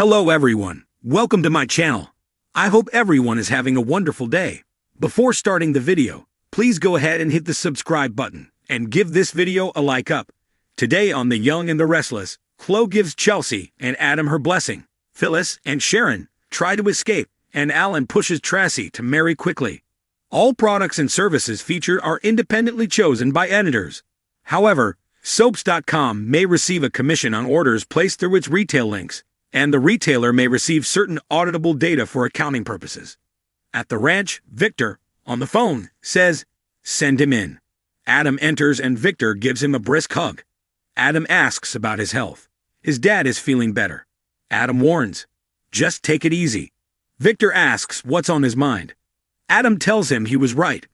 Hello everyone, welcome to my channel. I hope everyone is having a wonderful day. Before starting the video, please go ahead and hit the subscribe button and give this video a like up. Today on The Young and the Restless, Chloe gives Chelsea and Adam her blessing. Phyllis and Sharon try to escape, and Alan pushes Tracy to marry quickly. All products and services featured are independently chosen by editors. However, soaps.com may receive a commission on orders placed through its retail links, and the retailer may receive certain auditable data for accounting purposes. At the ranch, Victor, on the phone, says, "Send him in." Adam enters and Victor gives him a brisk hug. Adam asks about his health. His dad is feeling better. Adam warns, "Just take it easy." Victor asks what's on his mind. Adam tells him he was right.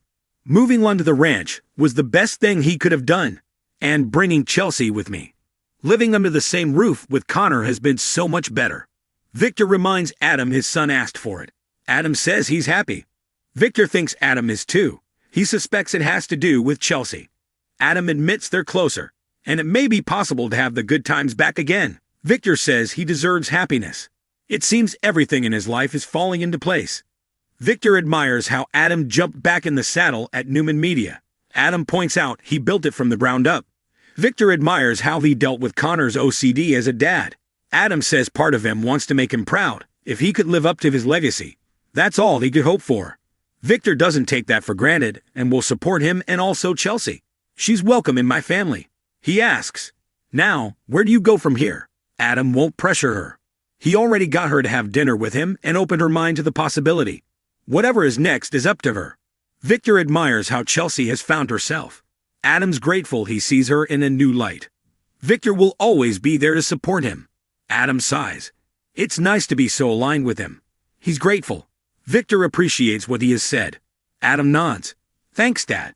Moving on to the ranch was the best thing he could have done, and bringing Chelsea with me. Living under the same roof with Connor has been so much better. Victor reminds Adam his son asked for it. Adam says he's happy. Victor thinks Adam is too. He suspects it has to do with Chelsea. Adam admits they're closer, and it may be possible to have the good times back again. Victor says he deserves happiness. It seems everything in his life is falling into place. Victor admires how Adam jumped back in the saddle at Newman Media. Adam points out he built it from the ground up. Victor admires how he dealt with Connor's OCD as a dad. Adam says part of him wants to make him proud. If he could live up to his legacy, that's all he could hope for. Victor doesn't take that for granted and will support him and also Chelsea. "She's welcome in my family." He asks, "Now, where do you go from here?" Adam won't pressure her. He already got her to have dinner with him and opened her mind to the possibility. Whatever is next is up to her. Victor admires how Chelsea has found herself. Adam's grateful he sees her in a new light. Victor will always be there to support him. Adam sighs. It's nice to be so aligned with him. He's grateful. Victor appreciates what he has said. Adam nods. "Thanks, Dad."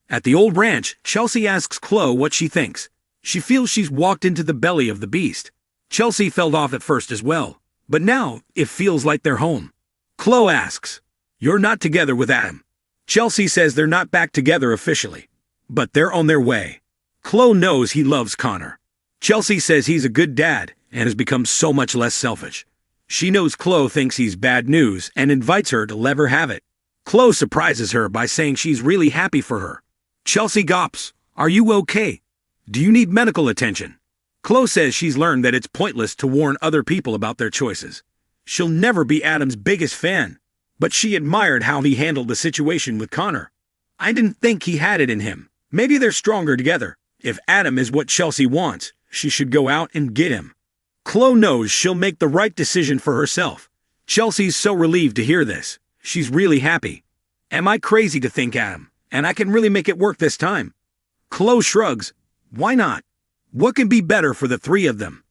At the old ranch, Chelsea asks Chloe what she thinks. She feels she's walked into the belly of the beast. Chelsea felt off at first as well, but now it feels like they're home. Chloe asks, "You're not together with Adam?" Chelsea says they're not back together officially, but they're on their way. Chloe knows he loves Connor. Chelsea says he's a good dad and has become so much less selfish. She knows Chloe thinks he's bad news and invites her to let her have it. Chloe surprises her by saying she's really happy for her. Chelsea gawps, "Are you okay? Do you need medical attention?" Chloe says she's learned that it's pointless to warn other people about their choices. She'll never be Adam's biggest fan, but she admired how he handled the situation with Connor. "I didn't think he had it in him. Maybe they're stronger together. If Adam is what Chelsea wants, she should go out and get him." Chloe knows she'll make the right decision for herself. Chelsea's so relieved to hear this. She's really happy. "Am I crazy to think Adam, and I can really make it work this time?" Chloe shrugs. "Why not? What can be better for the three of them?"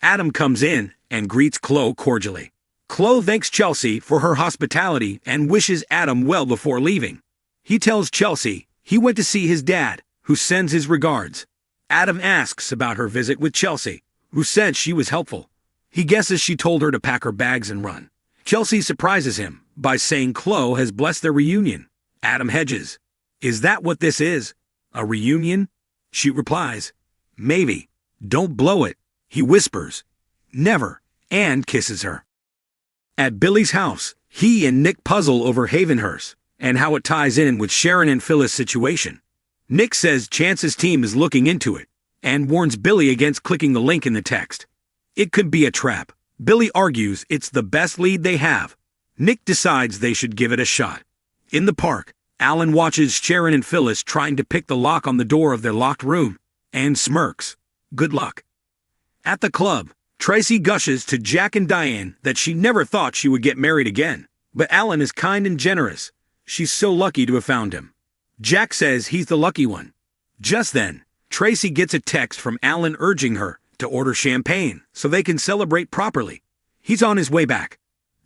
Adam comes in and greets Chloe cordially. Chloe thanks Chelsea for her hospitality and wishes Adam well before leaving. He tells Chelsea he went to see his dad, who sends his regards. Adam asks about her visit with Chelsea, who said she was helpful. He guesses she told her to pack her bags and run. Chelsea surprises him by saying Chloe has blessed their reunion. Adam hedges. "Is that what this is? A reunion?" She replies, "Maybe. Don't blow it." He whispers, "Never," and kisses her. At Billy's house, he and Nick puzzle over Havenhurst and how it ties in with Sharon and Phyllis' situation. Nick says Chance's team is looking into it and warns Billy against clicking the link in the text. It could be a trap. Billy argues it's the best lead they have. Nick decides they should give it a shot. In the park, Alan watches Sharon and Phyllis trying to pick the lock on the door of their locked room and smirks. Good luck. At the club, Tracy gushes to Jack and Diane that she never thought she would get married again. But Alan is kind and generous. She's so lucky to have found him. Jack says he's the lucky one. Just then, Tracy gets a text from Alan urging her to order champagne so they can celebrate properly. He's on his way back.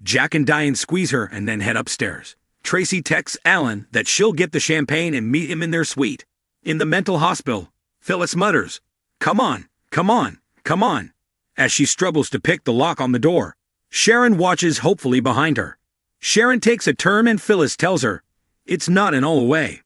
Jack and Diane squeeze her and then head upstairs. Tracy texts Alan that she'll get the champagne and meet him in their suite. In the mental hospital, Phyllis mutters, "Come on, come on, come on," as she struggles to pick the lock on the door. Sharon watches hopefully behind her. Sharon takes a turn and Phyllis tells her, "It's not an all away."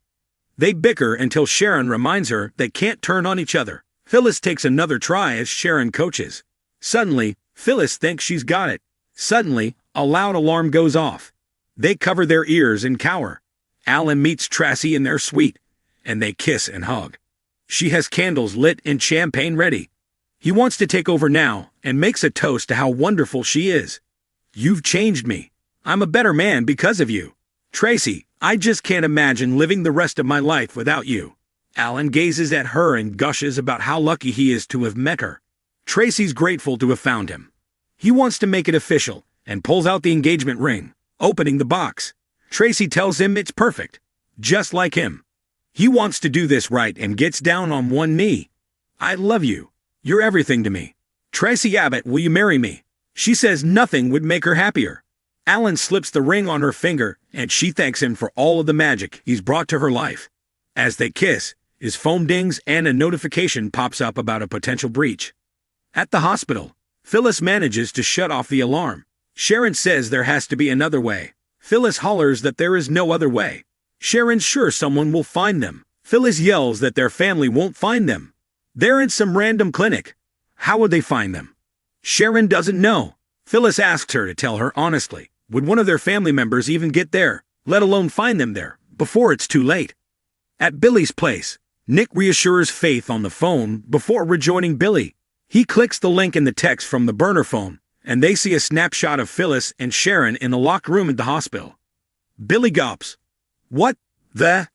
They bicker until Sharon reminds her they can't turn on each other. Phyllis takes another try as Sharon coaches. Suddenly, Phyllis thinks she's got it. Suddenly, a loud alarm goes off. They cover their ears and cower. Alan meets Tracy in their suite, and they kiss and hug. She has candles lit and champagne ready. He wants to take over now and makes a toast to how wonderful she is. "You've changed me. I'm a better man because of you. Tracy, I just can't imagine living the rest of my life without you." Alan gazes at her and gushes about how lucky he is to have met her. Tracy's grateful to have found him. He wants to make it official and pulls out the engagement ring, opening the box. Tracy tells him it's perfect, just like him. He wants to do this right and gets down on one knee. "I love you. You're everything to me. Tracy Abbott, will you marry me?" She says nothing would make her happier. Alan slips the ring on her finger, and she thanks him for all of the magic he's brought to her life. As they kiss, his phone dings and a notification pops up about a potential breach. At the hospital, Phyllis manages to shut off the alarm. Sharon says there has to be another way. Phyllis hollers that there is no other way. Sharon's sure someone will find them. Phyllis yells that their family won't find them. They're in some random clinic. How would they find them? Sharon doesn't know. Phyllis asks her to tell her honestly. Would one of their family members even get there, let alone find them there, before it's too late? At Billy's place, Nick reassures Faith on the phone before rejoining Billy. He clicks the link in the text from the burner phone, and they see a snapshot of Phyllis and Sharon in the locked room at the hospital. Billy gulps. What the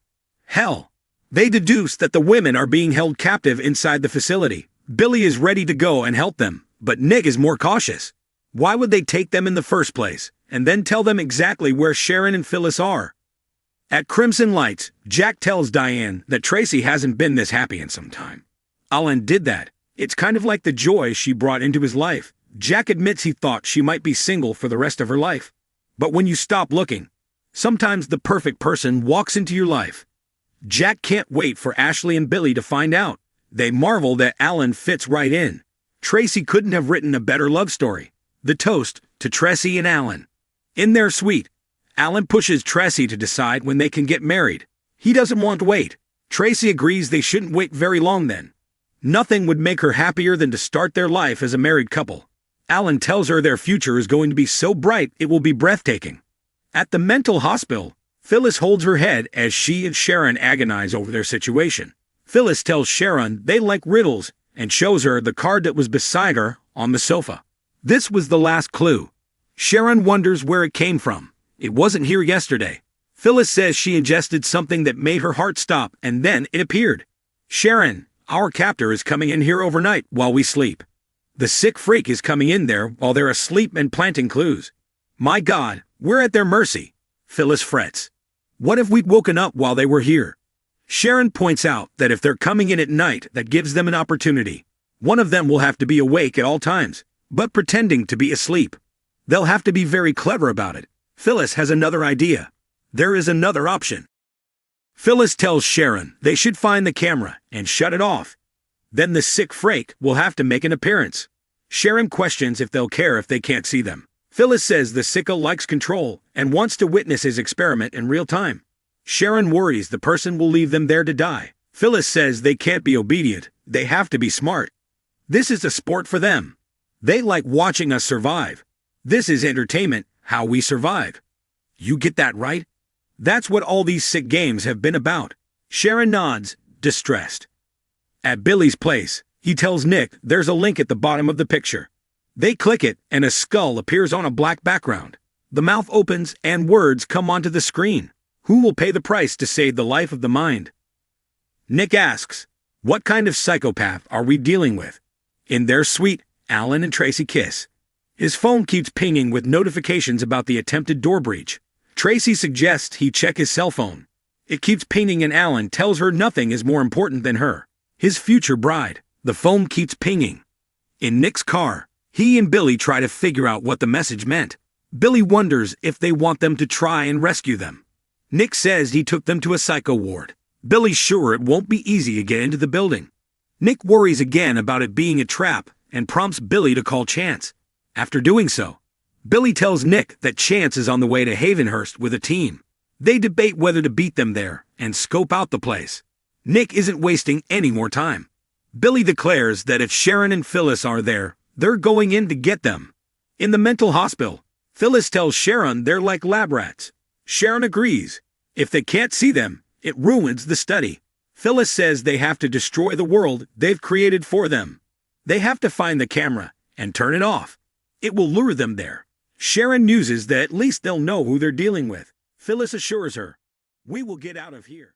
hell? They deduce that the women are being held captive inside the facility. Billy is ready to go and help them, but Nick is more cautious. Why would they take them in the first place, and then tell them exactly where Sharon and Phyllis are? At Crimson Lights, Jack tells Diane that Tracy hasn't been this happy in some time. Alan did that. It's kind of like the joy she brought into his life. Jack admits he thought she might be single for the rest of her life. But when you stop looking, sometimes the perfect person walks into your life. Jack can't wait for Ashley and Billy to find out. They marvel that Alan fits right in. Tracy couldn't have written a better love story. The toast to Tracy and Alan. In their suite, Alan pushes Tracy to decide when they can get married. He doesn't want to wait. Tracy agrees they shouldn't wait very long then. Nothing would make her happier than to start their life as a married couple. Alan tells her their future is going to be so bright it will be breathtaking. At the mental hospital, Phyllis holds her head as she and Sharon agonize over their situation. Phyllis tells Sharon they like riddles and shows her the card that was beside her on the sofa. This was the last clue. Sharon wonders where it came from. It wasn't here yesterday. Phyllis says she ingested something that made her heart stop, and then it appeared. Sharon, our captor is coming in here overnight while we sleep. The sick freak is coming in there while they're asleep and planting clues. My God, we're at their mercy. Phyllis frets. What if we'd woken up while they were here? Sharon points out that if they're coming in at night, that gives them an opportunity. One of them will have to be awake at all times, but pretending to be asleep. They'll have to be very clever about it. Phyllis has another idea. There is another option. Phyllis tells Sharon they should find the camera and shut it off. Then the sick freak will have to make an appearance. Sharon questions if they'll care if they can't see them. Phyllis says the sicko likes control and wants to witness his experiment in real time. Sharon worries the person will leave them there to die. Phyllis says they can't be obedient, they have to be smart. This is a sport for them. They like watching us survive. This is entertainment, how we survive. You get that right? That's what all these sick games have been about. Sharon nods, distressed. At Billy's place, he tells Nick there's a link at the bottom of the picture. They click it and a skull appears on a black background. The mouth opens and words come onto the screen. Who will pay the price to save the life of the mind? Nick asks, what kind of psychopath are we dealing with? In their suite, Alan and Tracy kiss. His phone keeps pinging with notifications about the attempted door breach. Tracy suggests he check his cell phone. It keeps pinging and Alan tells her nothing is more important than her. His future bride. The phone keeps pinging. In Nick's car, he and Billy try to figure out what the message meant. Billy wonders if they want them to try and rescue them. Nick says he took them to a psycho ward. Billy's sure it won't be easy to get into the building. Nick worries again about it being a trap and prompts Billy to call Chance. After doing so, Billy tells Nick that Chance is on the way to Havenhurst with a team. They debate whether to beat them there and scope out the place. Nick isn't wasting any more time. Billy declares that if Sharon and Phyllis are there, They're going in to get them. In the mental hospital, Phyllis tells Sharon they're like lab rats. Sharon agrees. If they can't see them, it ruins the study. Phyllis says they have to destroy the world they've created for them. They have to find the camera and turn it off. It will lure them there. Sharon muses that at least they'll know who they're dealing with. Phyllis assures her, "We will get out of here."